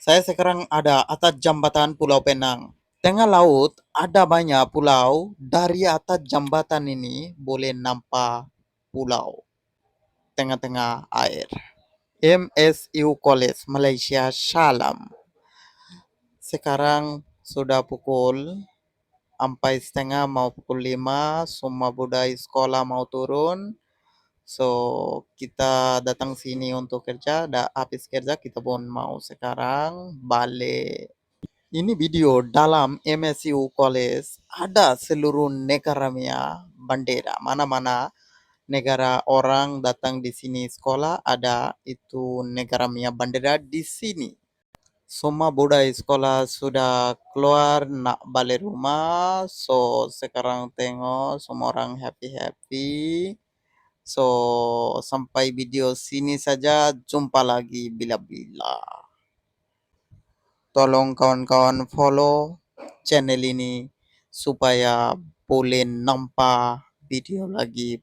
Saya sekarang ada atas jambatan Pulau Penang. Tengah laut ada banyak pulau. Dari atas jambatan ini boleh nampak pulau tengah-tengah air. MSU College Malaysia Salam. Sekarang sudah pukul 4:30 mau pukul 5. Semua budaya sekolah mau turun. So, kita datang sini untuk kerja. Habis kerja kita pun mau sekarang balik. Ini video dalam MSU College ada seluruh negara Mia bendera. Mana-mana negara orang datang di sini sekolah ada itu negara Mia bendera di sini. Semua budaya sekolah sudah keluar nak balik rumah. So sekarang tengok semua orang happy-happy. So sampai video sini saja. Jumpa lagi bila-bila. Tolong kawan-kawan follow channel ini supaya boleh nampak video lagi